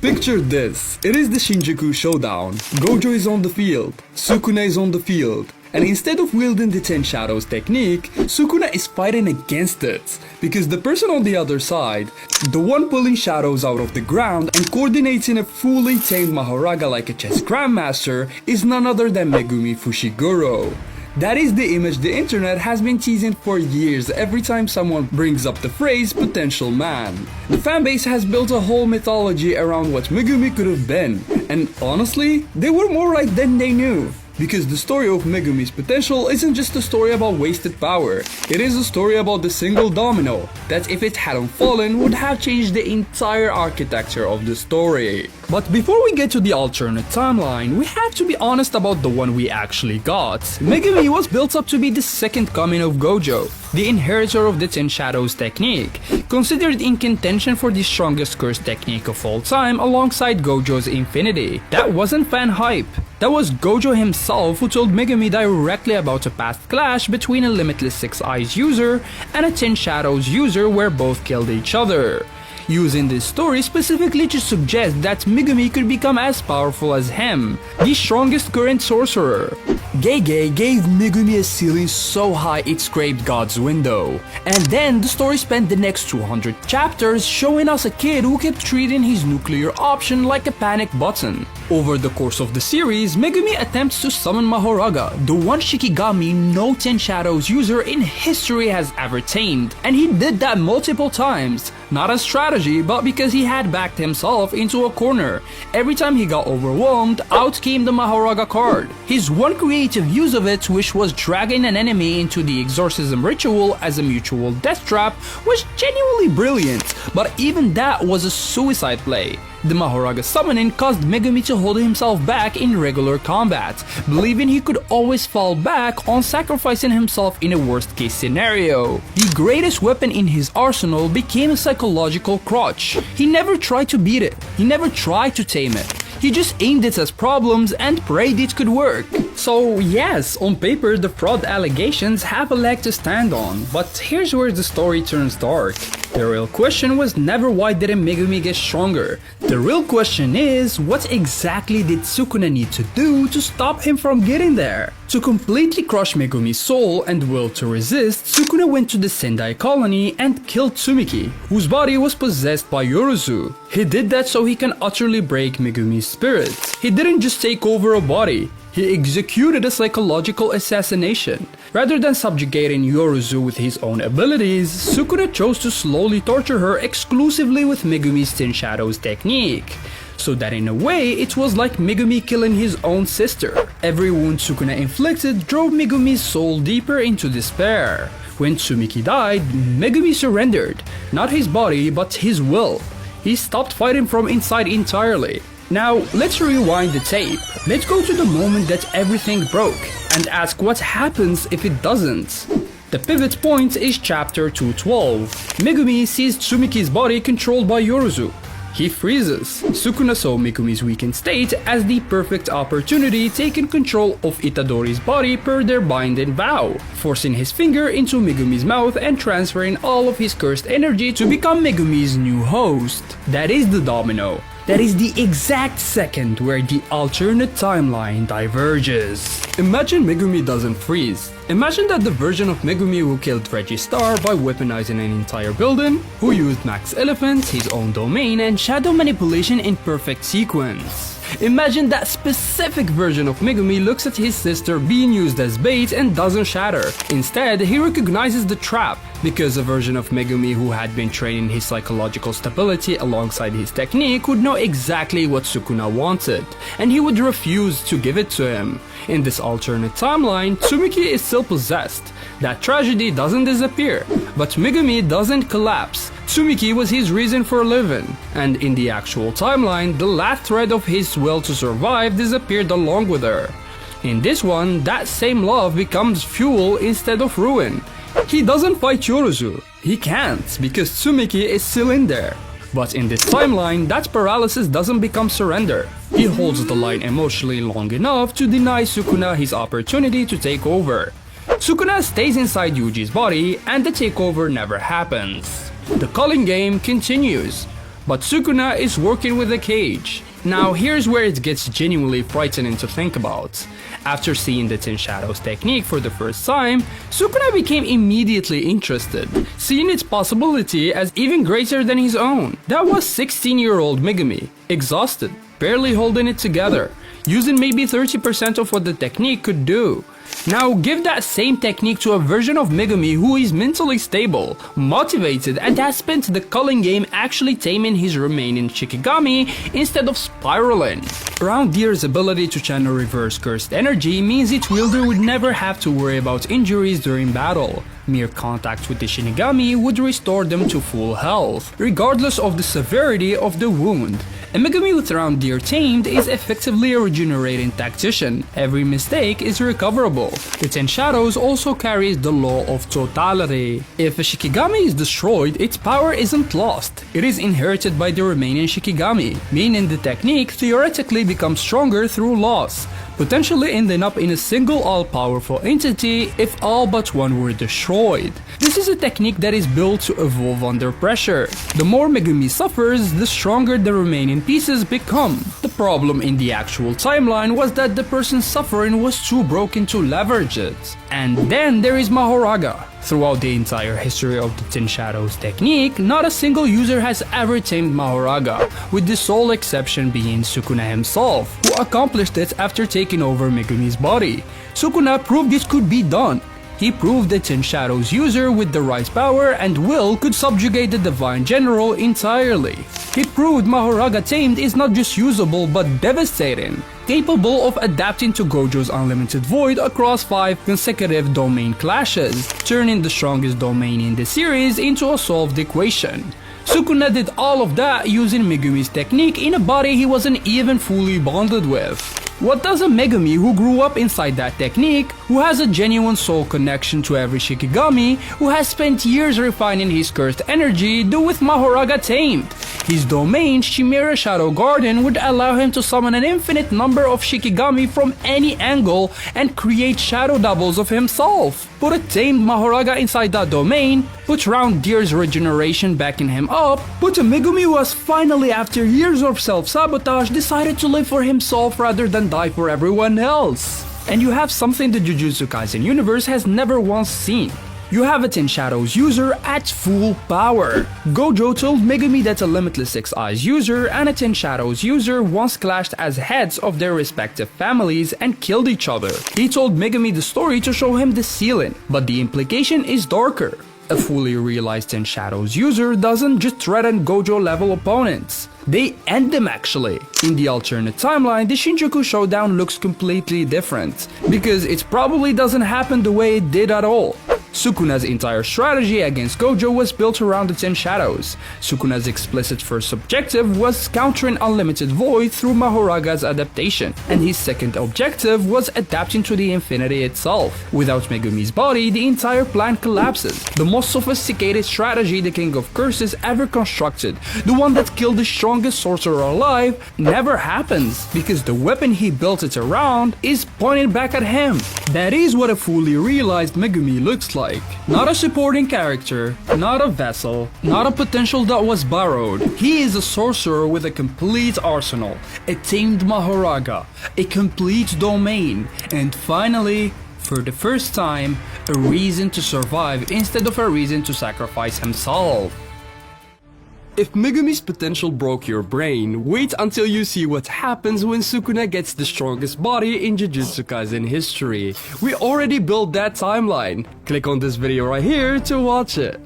Picture this, it is the Shinjuku showdown. Gojo is on the field, Sukuna is on the field, and instead of wielding the 10 Shadows technique, Sukuna is fighting against it, because the person on the other side, the one pulling shadows out of the ground and coordinating a fully tamed Mahoraga like a chess grandmaster, is none other than Megumi Fushiguro. That is the image the internet has been teasing for years every time someone brings up the phrase potential man. The fanbase has built a whole mythology around what Megumi could have been, and honestly, they were more right than they knew. Because the story of Megumi's potential isn't just a story about wasted power, it is a story about the single domino that, if it hadn't fallen, would have changed the entire architecture of the story. But before we get to the alternate timeline, we have to be honest about the one we actually got. Megumi was built up to be the second coming of Gojo, the inheritor of the 10 Shadows technique, considered in contention for the strongest curse technique of all time alongside Gojo's Infinity. That wasn't fan hype. That was Gojo himself who told Megumi directly about a past clash between a Limitless 6 Eyes user and a 10 Shadows user where both killed each other, using this story specifically to suggest that Megumi could become as powerful as him, the strongest current sorcerer. Gege gave Megumi a ceiling so high it scraped God's window. And then the story spent the next 200 chapters showing us a kid who kept treating his nuclear option like a panic button. Over the course of the series, Megumi attempts to summon Mahoraga, the one Shikigami no 10 Shadows user in history has ever tamed, and he did that multiple times. Not as strategy, but because he had backed himself into a corner. Every time he got overwhelmed, out came the Mahoraga card. His one creative use of it, which was dragging an enemy into the exorcism ritual as a mutual death trap, was genuinely brilliant, but even that was a suicide play. The Mahoraga summoning caused Megumi to hold himself back in regular combat, believing he could always fall back on sacrificing himself in a worst case scenario. The greatest weapon in his arsenal became a psychological crutch. He never tried to beat it, he never tried to tame it. He just aimed it as problems and prayed it could work. So yes, on paper the fraud allegations have a leg to stand on, but here's where the story turns dark. The real question was never why didn't Megumi get stronger. The real question is, what exactly did Sukuna need to do to stop him from getting there? To completely crush Megumi's soul and will to resist, Sukuna went to the Sendai colony and killed Tsumiki, whose body was possessed by Yorozu. He did that so he can utterly break Megumi's spirit. He didn't just take over a body, he executed a psychological assassination. Rather than subjugating Yorozu with his own abilities, Sukuna chose to slowly torture her exclusively with Megumi's 10 Shadows technique. So that in a way, it was like Megumi killing his own sister. Every wound Sukuna inflicted drove Megumi's soul deeper into despair. When Tsumiki died, Megumi surrendered, not his body but his will. He stopped fighting from inside entirely. Now, let's rewind the tape. Let's go to the moment that everything broke, and ask what happens if it doesn't. The pivot point is chapter 212. Megumi sees Tsumiki's body controlled by Yorozu. He freezes. Sukuna saw Megumi's weakened state as the perfect opportunity taking control of Itadori's body per their binding vow, forcing his finger into Megumi's mouth and transferring all of his cursed energy to become Megumi's new host. That is the domino. That is the exact second where the alternate timeline diverges. Imagine Megumi doesn't freeze. Imagine that the version of Megumi who killed Reggie Star by weaponizing an entire building, who used Max Elephant, his own domain, and shadow manipulation in perfect sequence. Imagine that specific version of Megumi looks at his sister being used as bait and doesn't shatter. Instead, he recognizes the trap, because a version of Megumi who had been training his psychological stability alongside his technique would know exactly what Sukuna wanted, and he would refuse to give it to him. In this alternate timeline, Tsumiki is still possessed. That tragedy doesn't disappear, but Megumi doesn't collapse. Tsumiki was his reason for living, and in the actual timeline, the last thread of his will to survive disappeared along with her. In this one, that same love becomes fuel instead of ruin. He doesn't fight Yorozu. He can't, because Tsumiki is still in there. But in this timeline, that paralysis doesn't become surrender. He holds the line emotionally long enough to deny Sukuna his opportunity to take over. Sukuna stays inside Yuji's body, and the takeover never happens. The calling game continues. but Sukuna is working with a cage. Now here's where it gets genuinely frightening to think about. After seeing the 10 Shadows technique for the first time, Sukuna became immediately interested, seeing its possibility as even greater than his own. That was 16-year-old Megumi, exhausted, barely holding it together, using maybe 30% of what the technique could do. Now give that same technique to a version of Megumi who is mentally stable, motivated, and has spent the culling game actually taming his remaining Shikigami instead of spiraling. Roundier's ability to channel reverse cursed energy means its wielder would never have to worry about injuries during battle. Mere contact with the Shinigami would restore them to full health, regardless of the severity of the wound. A Megumi with Roundier tamed is effectively a regenerating tactician. Every mistake is recoverable. The 10 Shadows also carries the law of totality. If a Shikigami is destroyed, its power isn't lost. It is inherited by the remaining Shikigami, meaning the technique theoretically becomes stronger through loss, potentially ending up in a single all-powerful entity if all but one were destroyed. This is a technique that is built to evolve under pressure. The more Megumi suffers, the stronger the remaining pieces become. The problem in the actual timeline was that the person suffering was too broken to leverage it. And then there is Mahoraga. Throughout the entire history of the 10 Shadows technique, not a single user has ever tamed Mahoraga, with the sole exception being Sukuna himself, who accomplished it after taking over Megumi's body. Sukuna proved it could be done. He proved the 10 Shadows user with the right power and will could subjugate the Divine General entirely. He proved Mahoraga tamed is not just usable but devastating, capable of adapting to Gojo's unlimited void across 5 consecutive domain clashes, turning the strongest domain in the series into a solved equation. Sukuna did all of that using Megumi's technique in a body he wasn't even fully bonded with. What does a Megumi who grew up inside that technique, who has a genuine soul connection to every Shikigami, who has spent years refining his cursed energy, do with Mahoraga tamed? His domain, Chimera Shadow Garden, would allow him to summon an infinite number of Shikigami from any angle and create shadow doubles of himself. Put a tamed Mahoraga inside that domain, put Roundier's regeneration backing him up, put a Megumi who has finally, after years of self-sabotage, decided to live for himself rather than die for everyone else. And you have something the Jujutsu Kaisen universe has never once seen. You have a 10 Shadows user at full power. Gojo told Megumi that a Limitless 6 Eyes user and a 10 Shadows user once clashed as heads of their respective families and killed each other. He told Megumi the story to show him the ceiling, but the implication is darker. A fully realized 10 Shadows user doesn't just threaten Gojo level opponents. They end them actually. In the alternate timeline, the Shinjuku showdown looks completely different, because it probably doesn't happen the way it did at all. Sukuna's entire strategy against Gojo was built around the 10 Shadows. Sukuna's explicit first objective was countering Unlimited Void through Mahoraga's adaptation, and his second objective was adapting to the Infinity itself. Without Megumi's body, the entire plan collapses. The most sophisticated strategy the King of Curses ever constructed, the one that killed the strongest sorcerer alive, never happens, because the weapon he built it around is pointed back at him. That is what a fully realized Megumi looks like. Not a supporting character, not a vessel, not a potential that was borrowed. He is a sorcerer with a complete arsenal, a tamed Mahoraga, a complete domain, and finally, for the first time, a reason to survive instead of a reason to sacrifice himself. If Megumi's potential broke your brain, wait until you see what happens when Sukuna gets the strongest body in Jujutsu Kaisen history. We already built that timeline. Click on this video right here to watch it.